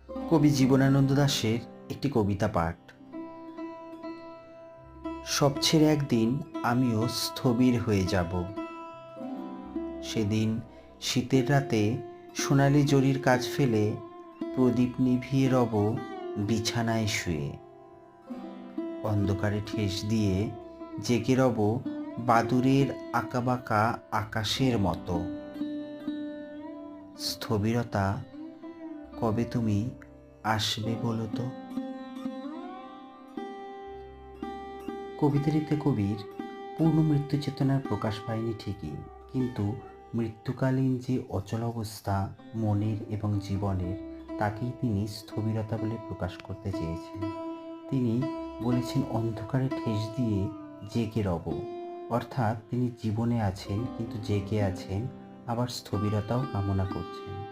কবি জীবনানন্দ দাশের একটি কবিতা পাঠ। সব ছেড়ে একদিন আমিও স্থবির হয়ে যাব। সেদিন শীতের রাতে সোনালি জরির কাজ ফেলে প্রদীপ নিভিয়ে রব বিছানায় শুয়ে। অন্ধকারে ঠেস দিয়ে জেগে রব বাদুড়ের আঁকাবাঁকা আকাশের মতো। স্থবিরতা, কবে তুমি আসবে বলো তো? কবিতাটিতে কবির পূর্ণ মৃত্যু চেতনার প্রকাশ পায়নি ঠিকই, কিন্তু মৃত্যুকালীন যে অচল অবস্থা মনের এবং জীবনের, তাকেই তিনি স্থবিরতা বলে প্রকাশ করতে চেয়েছেন। তিনি বলেছেন অন্ধকারে ঠেস দিয়ে জেগে রব, অর্থাৎ তিনি জীবনে আছেন কিন্তু জেগে আছেন, আবার স্থবিরতাও কামনা করছেন।